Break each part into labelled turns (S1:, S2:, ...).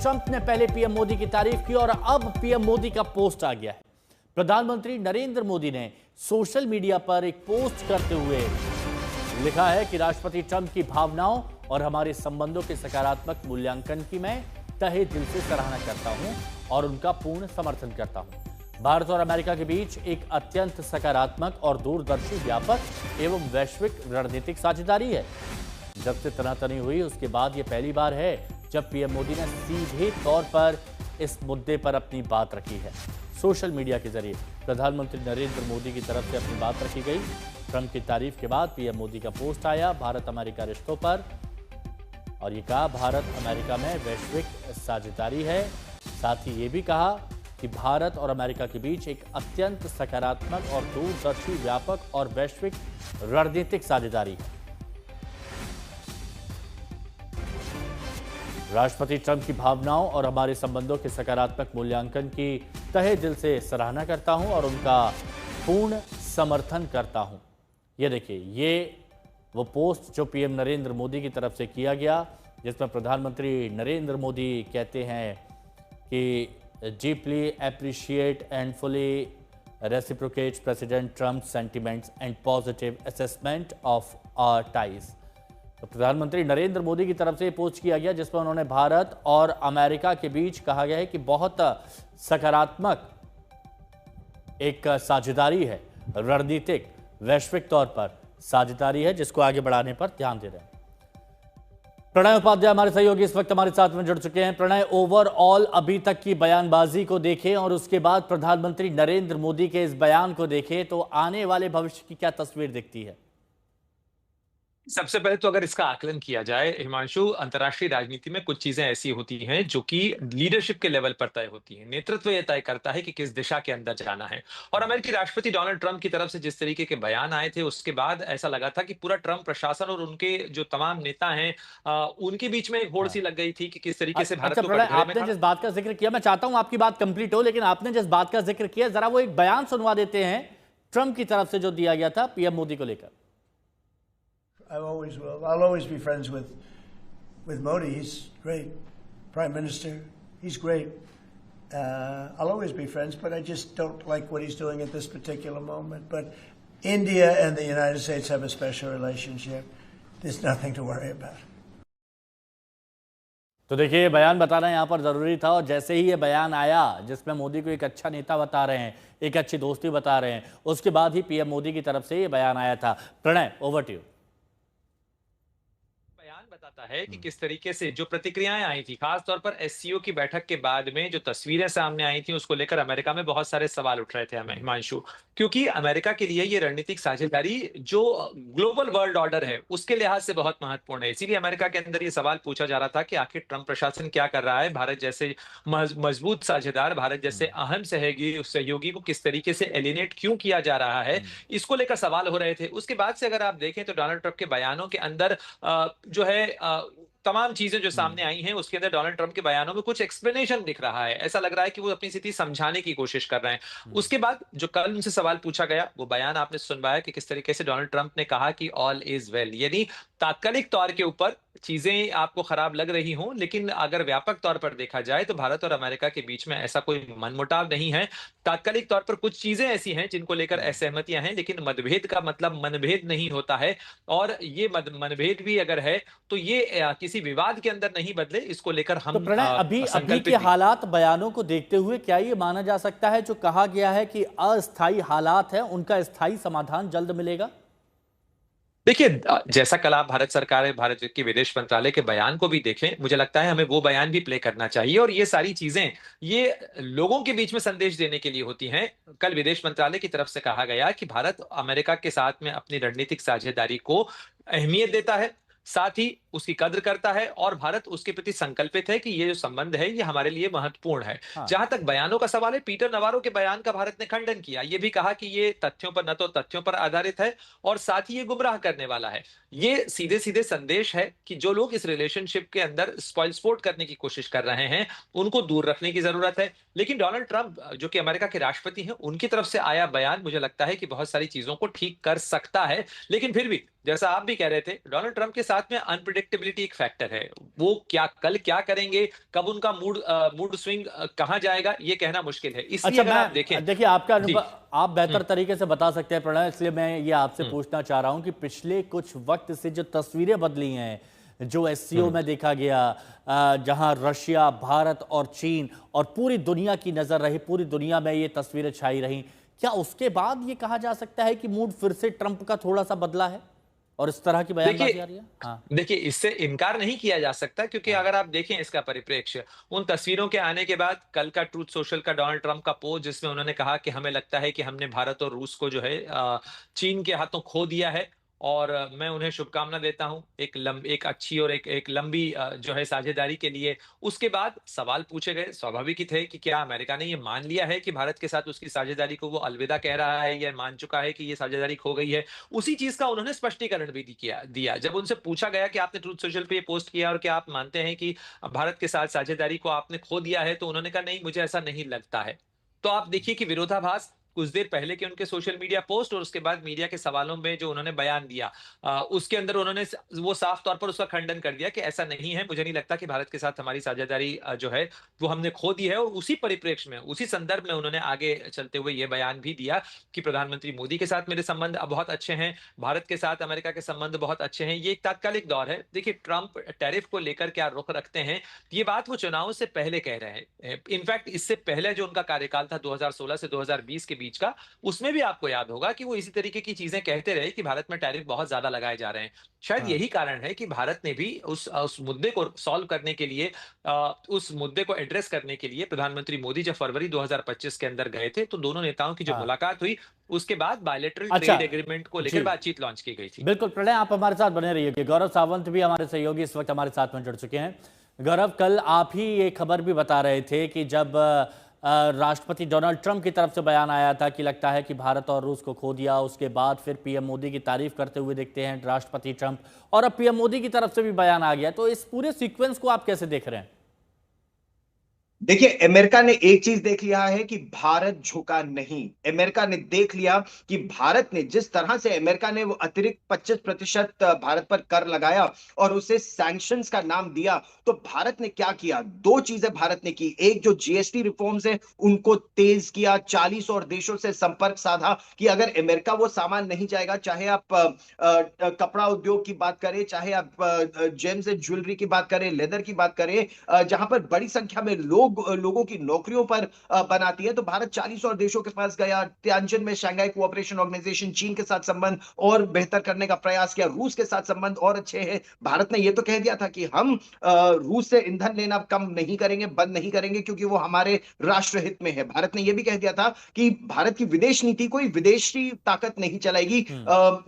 S1: Trump ने पहले PM Modi की तारीफ की और अब पीएम मोदी का पोस्ट आ गया है। प्रधानमंत्री नरेंद्र मोदी ने सोशल मीडिया पर एक पोस्ट करते हुए लिखा है कि राष्ट्रपति ट्रंप की भावनाओं और हमारे संबंधों के सकारात्मक मूल्यांकन की मैं तहे दिल से सराहना करता हूं और उनका पूर्ण समर्थन करता हूं। भारत और अमेरिका के बीच एक अत्यंत सकारात्मक और दूरदर्शी व्यापक एवं वैश्विक रणनीतिक साझेदारी है। जब से तनातनी हुई उसके बाद यह पहली बार है जब पीएम मोदी ने सीधे तौर पर इस मुद्दे पर अपनी बात रखी है। सोशल मीडिया के जरिए प्रधानमंत्री नरेंद्र मोदी की तरफ से अपनी बात रखी गई। ट्रंप की तारीफ के बाद पीएम मोदी का पोस्ट आया भारत अमेरिका रिश्तों पर और ये कहा भारत अमेरिका में वैश्विक साझेदारी है। साथ ही ये भी कहा कि भारत और अमेरिका के बीच एक अत्यंत सकारात्मक और दूरदर्शी व्यापक और वैश्विक रणनीतिक साझेदारी है। राष्ट्रपति ट्रंप की भावनाओं और हमारे संबंधों के सकारात्मक मूल्यांकन की तहे दिल से सराहना करता हूं और उनका पूर्ण समर्थन करता हूं। ये देखिए, ये वो पोस्ट जो पीएम नरेंद्र मोदी की तरफ से किया गया, जिसमें प्रधानमंत्री नरेंद्र मोदी कहते हैं कि deeply appreciate and fully reciprocate president Trump sentiments and positive assessment of our ties. तो प्रधानमंत्री नरेंद्र मोदी की तरफ से पोस्ट किया गया जिसमें उन्होंने भारत और अमेरिका के बीच कहा गया है कि बहुत सकारात्मक एक साझेदारी है, रणनीतिक वैश्विक तौर पर साझेदारी है जिसको आगे बढ़ाने पर ध्यान दे रहे हैं। प्रणय उपाध्याय हमारे सहयोगी इस वक्त हमारे साथ में जुड़ चुके हैं। प्रणय, ओवरऑल अभी तक की बयानबाजी को देखें और उसके बाद प्रधानमंत्री नरेंद्र मोदी के इस बयान को देखें तो आने वाले भविष्य की क्या तस्वीर दिखती है?
S2: सबसे पहले तो अगर इसका आकलन किया जाए हिमांशु, अंतर्राष्ट्रीय राजनीति में कुछ चीजें ऐसी होती हैं जो कि लीडरशिप के लेवल पर तय होती हैं। नेतृत्व ये तय करता है कि किस दिशा के अंदर जाना है। और अमेरिकी राष्ट्रपति डोनाल्ड ट्रंप की तरफ से जिस तरीके के बयान आए थे उसके बाद ऐसा लगा था कि पूरा ट्रंप प्रशासन और उनके जो तमाम नेता हैं उनके बीच में एक होड़ सी लग गई थी कि किस तरीके से भारत
S1: अच्छा
S2: को
S1: प्रणय,
S2: कटघरे में
S1: आपने जिस बात का जिक्र किया, मैं चाहता हूं आपकी बात कंप्लीट हो, लेकिन आपने जिस बात का जिक्र किया जरा वो एक बयान सुनवा देते हैं ट्रंप की तरफ से जो दिया गया था पीएम मोदी को लेकर।
S3: I always will. I'll always be friends with Modi. He's great. Prime Minister. He's great. I'll always be friends, but I just don't like what he's doing at this particular moment. But India and the United States have a special relationship. There's nothing to worry about.
S1: तो देखिए, ये बयान बताना यहाँ पर जरूरी था और जैसे ही ये बयान आया जिसमें मोदी को एक अच्छा नेता बता रहे हैं, एक अच्छी दोस्ती बता रहे हैं, उसके बाद ही पीएम मोदी की तरफ से ये बयान आया था। Pranay, over to you.
S2: बताता है कि किस तरीके से जो प्रतिक्रियाएं आई थी, खास तौर पर एससीओ की बैठक के बाद में जो तस्वीरें सामने आई थी उसको लेकर अमेरिका में बहुत सारे सवाल उठ रहे थे हमें हिमांशु, क्योंकि अमेरिका के लिए ये रणनीतिक साझेदारी जो ग्लोबल वर्ल्ड ऑर्डर है उसके लिहाज से बहुत महत्वपूर्ण है। इसीलिए अमेरिका के अंदर ये सवाल पूछा जा रहा था कि आखिर ट्रंप प्रशासन क्या कर रहा है, भारत जैसे मजबूत साझेदार, भारत जैसे अहम सहयोगी को किस तरीके से एलिनेट क्यों किया जा रहा है, इसको लेकर सवाल हो रहे थे। उसके बाद से अगर आप देखें तो डोनाल्ड ट्रंप के बयानों के अंदर जो है तमाम चीजें जो सामने आई हैं उसके अंदर डोनाल्ड ट्रंप के बयानों में कुछ एक्सप्लेनेशन दिख रहा है। ऐसा लग रहा है कि वो अपनी स्थिति समझाने की कोशिश कर रहे हैं। उसके बाद जो कल उनसे सवाल पूछा गया वो बयान आपने सुनवाया कि किस तरीके से डोनाल्ड ट्रंप ने कहा कि ऑल इज वेल, यानी तात्कालिक तौर के ऊपर चीजें आपको खराब लग रही हों लेकिन अगर व्यापक तौर पर देखा जाए तो भारत और अमेरिका के बीच में ऐसा कोई मनमुटाव नहीं है। तात्कालिक तौर पर कुछ चीजें ऐसी हैं जिनको लेकर असहमतियां हैं, लेकिन मतभेद का मतलब मनभेद नहीं होता है और ये मनभेद भी अगर है तो ये किसी विवाद के अंदर नहीं बदले, इसको लेकर हम
S1: तो प्रणय, अभी के हालात बयानों को देखते हुए क्या ये माना जा सकता है जो कहा गया है कि अस्थायी हालात हैं उनका स्थायी समाधान जल्द मिलेगा?
S2: देखिए, जैसा कल आप भारत सरकार, भारत के विदेश मंत्रालय के बयान को भी देखें, मुझे लगता है हमें वो बयान भी प्ले करना चाहिए और ये सारी चीजें ये लोगों के बीच में संदेश देने के लिए होती हैं। कल विदेश मंत्रालय की तरफ से कहा गया कि भारत अमेरिका के साथ में अपनी रणनीतिक साझेदारी को अहमियत देता है, साथ ही उसकी कद्र करता है और भारत उसके प्रति संकल्पित है कि ये जो संबंध है ये हमारे लिए महत्वपूर्ण है।
S1: हाँ।
S2: जहां तक बयानों का सवाल है, पीटर नवारो के बयान का भारत ने खंडन किया, ये भी कहा कि ये तथ्यों पर न तो तथ्यों पर आधारित है और साथ ही ये गुमराह करने वाला है। ये सीधे सीधे संदेश है कि जो लोग इस रिलेशनशिप के अंदर स्पॉइल स्पोर्ट करने की कोशिश कर रहे हैं उनको दूर रखने की जरूरत है। लेकिन डोनाल्ड ट्रंप जो कि अमेरिका के राष्ट्रपति हैं, उनकी तरफ से आया बयान मुझे लगता है कि बहुत सारी चीजों को ठीक कर सकता है, लेकिन फिर भी जैसा आप भी कह रहे थे, डोनाल्ड ट्रंप के साथ में अनप्रिडिक्टेबिलिटी एक फैक्टर है। वो कल क्या करेंगे, कब उनका मूड स्विंग कहाँ जाएगा, ये कहना मुश्किल है। इसलिए
S1: अच्छा,
S2: अगर आप देखें,
S1: मैं देखिए आपका
S2: जी,
S1: अनुभव आप बेहतर
S2: हुँ,
S1: तरीके से बता सकते हैं प्रणय, इसलिए मैं ये आपसे
S2: हुँ,
S1: पूछना चाह रहा हूं कि पिछले कुछ वक्त से जो तस्वीरें बदली हैं, जो एससीओ
S2: हुँ।
S1: में देखा गया, जहां रशिया, भारत और चीन और पूरी दुनिया की नजर रही, पूरी दुनिया में ये तस्वीरें छाई रहीं, क्या उसके बाद ये कहा जा सकता है कि मूड फिर से ट्रंप का थोड़ा सा बदला है और इस तरह की बयानबाजी आ
S2: देखिए
S1: रही है? हाँ।
S2: देखिए, इससे इनकार नहीं किया जा सकता, क्योंकि
S1: हाँ।
S2: अगर आप देखें इसका परिप्रेक्ष्य, उन तस्वीरों के आने के बाद कल का ट्रूथ सोशल का डोनाल्ड ट्रंप का पोस्ट, जिसमें उन्होंने कहा कि हमें लगता है कि हमने भारत और रूस को जो है चीन के हाथों खो दिया है, और मैं उन्हें शुभकामना देता हूं एक अच्छी और एक लंबी जो है साझेदारी के लिए। उसके बाद सवाल पूछे गए, स्वाभाविक ही थे, कि क्या अमेरिका ने ये मान लिया है कि भारत के साथ उसकी साझेदारी को वो अलविदा कह रहा है, या मान चुका है कि ये साझेदारी खो गई है। उसी चीज का उन्होंने स्पष्टीकरण भी दिया। जब उनसे पूछा गया कि आपने ट्रूथ सोशल पे ये पोस्ट किया और क्या आप मानते हैं कि भारत के साथ साझेदारी को आपने खो दिया है, तो उन्होंने कहा नहीं, मुझे ऐसा नहीं लगता है। तो आप देखिए कि विरोधाभास कुछ देर पहले के उनके सोशल मीडिया पोस्ट और उसके बाद मीडिया के सवालों में जो उन्होंने बयान दिया, उसके अंदर उन्होंने वो साफ तौर पर उसका खंडन कर दिया कि ऐसा नहीं है, मुझे नहीं लगता कि भारत के साथ हमारी साझेदारी जो है वो हमने खो दी है। और उसी परिप्रेक्ष्य में, उसी संदर्भ में उन्होंने आगे चलते हुए ये बयान भी दिया कि प्रधानमंत्री मोदी के साथ मेरे संबंध अब बहुत अच्छे हैं, भारत के साथ अमेरिका के संबंध बहुत अच्छे हैं। ये एक तात्कालिक दौर है। देखिए, ट्रंप टैरिफ को लेकर क्या रुख रखते हैं, ये बात वो चुनाव से पहले कह रहे हैं। इनफैक्ट इससे पहले जो उनका कार्यकाल था 2016 से 2020 के बीच का, उसमें भी आपको याद होगा कि वो इसी तरीके की चीजें कहते रहे कि भारत में टैरिफ बहुत ज्यादा लगाए जा रहे हैं। शायद
S1: हाँ।
S2: यही कारण है कि भारत ने भी उस मुद्दे को सॉल्व करने के लिए, उस मुद्दे को एड्रेस करने के लिए, प्रधानमंत्री मोदी जब फरवरी 2025 के अंदर गए थे, तो दोनों नेताओं की जो
S1: हाँ।
S2: मुलाकात हुई, उसके बाद बायलैटरल
S1: अच्छा।
S2: ट्रेड एग्रीमेंट को
S1: जी,
S2: लेकर बातचीत लॉन्च की गई थी।
S1: बिल्कुल प्रणय, आप हमारे साथ बने रहिए। गौरव सावंत भी हमारे सहयोगी इस वक्त हमारे साथ में जुड़ चुके हैं। गौरव, कल आप ही ये खबर भी बता रहे थे कि जब राष्ट्रपति डोनाल्ड ट्रंप की तरफ से बयान आया था कि लगता है कि भारत और रूस को खो दिया, उसके बाद फिर पीएम मोदी की तारीफ करते हुए दिखते हैं राष्ट्रपति ट्रंप, और अब पीएम मोदी की तरफ से भी बयान आ गया, तो इस पूरे सीक्वेंस को आप कैसे देख रहे हैं?
S4: देखिए, अमेरिका ने एक चीज देख लिया है कि भारत झुका नहीं। अमेरिका ने देख लिया कि भारत ने जिस तरह से, अमेरिका ने वो अतिरिक्त 25% भारत पर कर लगाया और उसे सैंक्शंस का नाम दिया, तो भारत ने क्या किया? दो चीजें भारत ने की। एक, जो जीएसटी रिफॉर्म्स है उनको तेज किया, 40 और देशों से संपर्क साधा कि अगर अमेरिका वो सामान नहीं जाएगा, चाहे आप कपड़ा उद्योग की बात करें, चाहे आप जेम्स एंड ज्वेलरी की बात करें, लेदर की बात करें, जहां पर बड़ी संख्या में लोगों की नौकरियों पर बनाती है, तो भारत 40 और देशों के पास गया। तियानजिन में शंघाई कोऑपरेशन ऑर्गेनाइजेशन, चीन के साथ संबंध और बेहतर करने का प्रयास किया, रूस के साथ संबंध और अच्छे हैं। भारत ने यह तो कह दिया था कि हम रूस से ईंधन लेना कम नहीं करेंगे, बंद नहीं करेंगे, क्योंकि वो हमारे राष्ट्र हित में है। भारत ने यह भी कह दिया था कि भारत की विदेश नीति कोई विदेशी ताकत नहीं चलाएगी,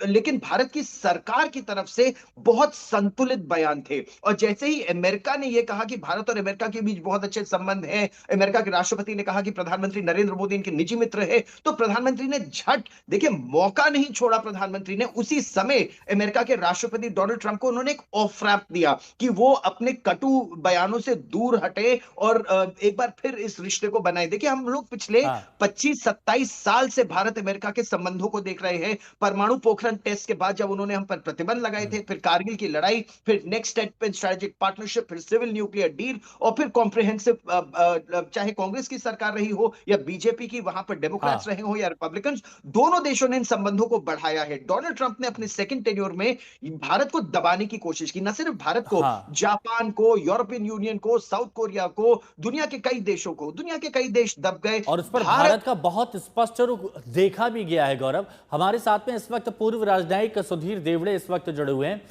S4: लेकिन भारत की सरकार की तरफ से बहुत संतुलित बयान थे। और जैसे ही अमेरिका ने यह कहा कि भारत और अमेरिका के बीच बहुत अच्छे संबंध हैं, अमेरिका के राष्ट्रपति ने कहा कि प्रधानमंत्री नरेंद्र मोदी इनके निजी मित्र है, तो प्रधानमंत्री ने झट, देखिए, मौका नहीं छोड़ा। प्रधानमंत्री ने उसी समय अमेरिका के राष्ट्रपति डोनाल्ड ट्रंप को उन्होंने एक ऑफ रैंप दिया कि वो अपने कटु बयानों से दूर हटे और एक बार फिर इस रिश्ते को बनाए। देखिए, हम लोग पिछले
S1: हाँ।
S4: 25-27 साल से भारत अमेरिका के संबंधों को देख रहे हैं। परमाणु पोखरण टेस्ट के बाद जब उन्होंने हम पर प्रतिबंध लगाए थे, फिर कारगिल की लड़ाई, फिर next step in strategic partnership, फिर सिविल न्यूक्लियर डील, और फिर कॉम्प्रिहेंसिव, चाहे कांग्रेस की सरकार रही हो या बीजेपी की, वहां पर डेमोक्रेट्स
S1: हाँ।
S4: रहे हो या रिपब्लिकन, दोनों देशों ने इन संबंधों को बढ़ाया है। डोनाल्ड ट्रंप ने अपने सेकंड टेन्योर में भारत को दबाने की कोशिश की, न सिर्फ भारत को,
S1: हाँ।
S4: जापान को, यूरोपियन यूनियन को, साउथ कोरिया को, दुनिया के कई देशों को, दुनिया के कई देश दब गए।
S1: और उस पर
S4: भारत
S1: भारत का बहुत स्पष्ट रुख देखा भी गया है। गौरव, हमारे साथ में इस वक्त पूर्व राजनयिक सुधीर देवड़े इस वक्त जुड़े हुए हैं।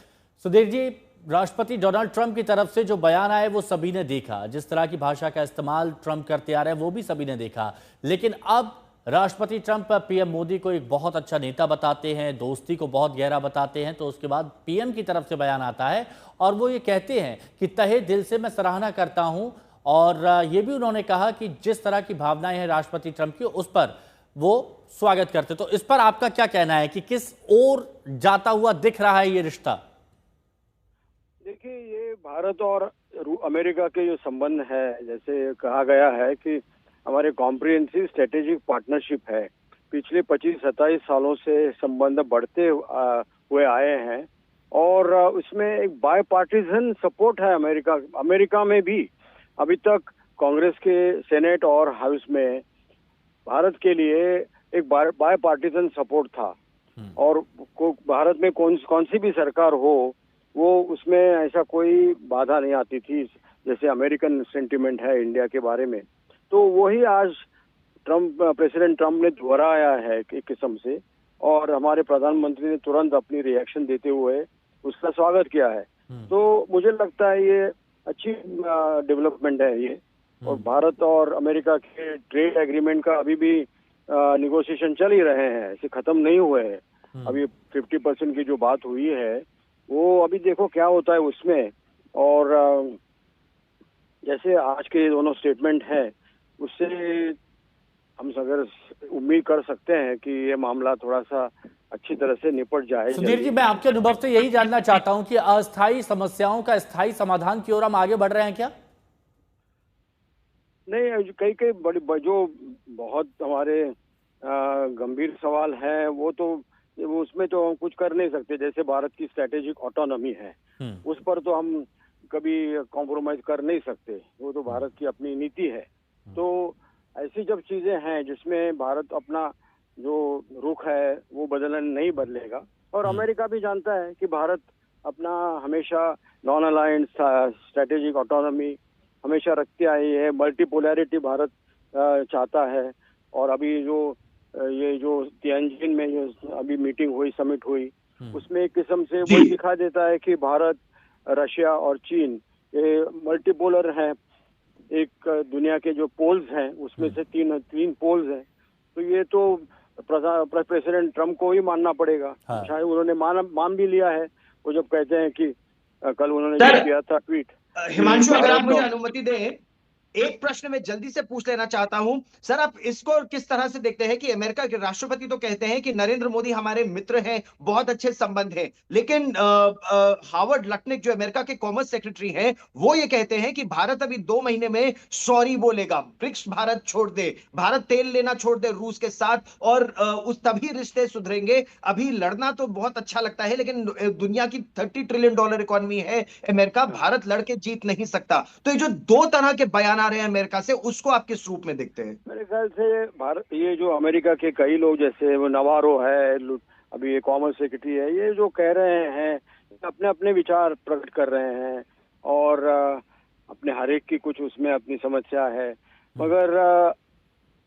S1: सुधीर जी, राष्ट्रपति डोनाल्ड ट्रंप की तरफ से जो बयान आए वो सभी ने देखा, जिस तरह की भाषा का इस्तेमाल ट्रंप करते आ रहे हैं वो भी सभी ने देखा, लेकिन अब राष्ट्रपति ट्रंप पीएम मोदी को एक बहुत अच्छा नेता बताते हैं, दोस्ती को बहुत गहरा बताते हैं, तो उसके बाद पीएम की तरफ से बयान आता है और वो ये कहते हैं कि तहे दिल से मैं सराहना करता हूं, और ये भी उन्होंने कहा कि जिस तरह की भावनाएं हैं राष्ट्रपति ट्रंप की, उस पर वो स्वागत करते। तो इस पर आपका क्या कहना है कि किस ओर जाता हुआ दिख रहा है ये रिश्ता?
S5: देखिए, ये भारत और अमेरिका के जो संबंध है, जैसे कहा गया है कि हमारे कॉम्प्रिहेंसिव स्ट्रेटेजिक पार्टनरशिप है। पिछले 25-27 सालों से संबंध बढ़ते हुए आए हैं और उसमें एक बाय पार्टीजन सपोर्ट है अमेरिका में भी। अभी तक कांग्रेस के सेनेट और हाउस में भारत के लिए एक बाय पार्टीजन सपोर्ट था और भारत में कौन सी भी सरकार हो वो उसमें ऐसा कोई बाधा नहीं आती थी जैसे अमेरिकन सेंटिमेंट है इंडिया के बारे में। तो वही आज प्रेसिडेंट ट्रम्प ने दोहराया है एक किस्म से और हमारे प्रधानमंत्री ने तुरंत अपनी रिएक्शन देते हुए उसका स्वागत किया है। तो मुझे लगता है ये अच्छी डेवलपमेंट है ये। और भारत और अमेरिका के ट्रेड एग्रीमेंट का अभी भी निगोशिएशन चल ही रहे हैं, ऐसे खत्म नहीं हुए हैं। अभी 50% की जो बात हुई है वो अभी देखो क्या होता है उसमें। और जैसे आज के दोनों स्टेटमेंट हैं उससे हम अगर उम्मीद कर सकते हैं कि ये मामला थोड़ा सा अच्छी तरह से निपट जाए।
S1: सुधीर जी, मैं आपके अनुभव से यही जानना चाहता हूं कि अस्थायी समस्याओं का स्थायी समाधान की ओर हम आगे बढ़ रहे हैं क्या?
S5: नहीं, कई बड़ी जो बहुत हमारे गंभीर सवाल है वो उसमें तो हम कुछ कर नहीं सकते। जैसे भारत की स्ट्रेटेजिक ऑटोनॉमी है उस पर तो हम कभी कॉम्प्रोमाइज कर नहीं सकते, वो तो भारत की अपनी नीति है। तो ऐसी जब चीजें हैं जिसमें भारत अपना जो रुख है वो नहीं बदलेगा। और अमेरिका भी जानता है कि भारत अपना हमेशा नॉन अलायंस स्ट्रेटेजिक ऑटोनॉमी हमेशा रखते आई है। मल्टीपोलैरिटी भारत चाहता है। और अभी ये जो तियानजिन में जो अभी मीटिंग हुई, समिट हुई, उसमें एक किस्म से वो दिखा देता है कि भारत, रशिया और चीन ये मल्टीपोलर हैं। एक दुनिया के जो पोल्स हैं उसमें से तीन पोल्स हैं। तो ये तो प्रेसिडेंट ट्रम्प को ही मानना पड़ेगा। शायद उन्होंने मान भी लिया है। वो जब कहते हैं कि कल उन्होंने जो किया था ट्वीट।
S4: हिमांशु, अगर आप मुझे अनुमति दें, एक प्रश्न मैं जल्दी से पूछ लेना चाहता हूं। सर, आप इसको किस तरह से देखते हैं कि अमेरिका के राष्ट्रपति तो कहते हैं कि नरेंद्र मोदी हमारे मित्र हैं, बहुत अच्छे संबंध हैं, लेकिन हावर्ड लटनिक जो अमेरिका के कॉमर्स सेक्रेटरी हैं वो ये कहते हैं कि भारत अभी 2 महीने में सॉरी बोलेगा, ब्रिक्स भारत छोड़ दे, भारत तेल लेना छोड़ दे रूस के साथ और उस तभी रिश्ते सुधरेंगे। अभी लड़ना तो बहुत अच्छा लगता है लेकिन दुनिया की $30 ट्रिलियन इकोनॉमी है अमेरिका, भारत लड़के जीत नहीं सकता। तो ये जो दो तरह के बयान आ रहे हैं अमेरिका से, उसको आप किस रूप में देखते हैं?
S5: मेरे ख्याल से भारत, ये जो अमेरिका के कई लोग जैसे वो नवारो है, अभी ये कॉमर्स सेक्रेटरी है, ये जो कह रहे हैं अपने अपने विचार प्रकट कर रहे हैं और अपने हर एक की कुछ उसमें अपनी समस्या है। मगर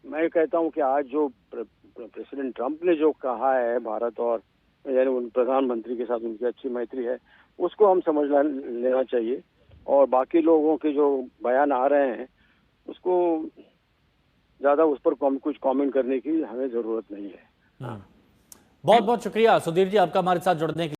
S5: मैं कहता हूं कि आज जो प्रेसिडेंट ट्रम्प ने जो कहा है भारत और यानी उन प्रधानमंत्री के साथ उनकी अच्छी मैत्री है, उसको हम समझ लेना चाहिए। और बाकी लोगों के जो बयान आ रहे हैं उसको ज्यादा उस पर कुछ कमेंट करने की हमें जरूरत नहीं है।
S1: बहुत बहुत शुक्रिया सुधीर जी आपका हमारे साथ जुड़ने के लिए।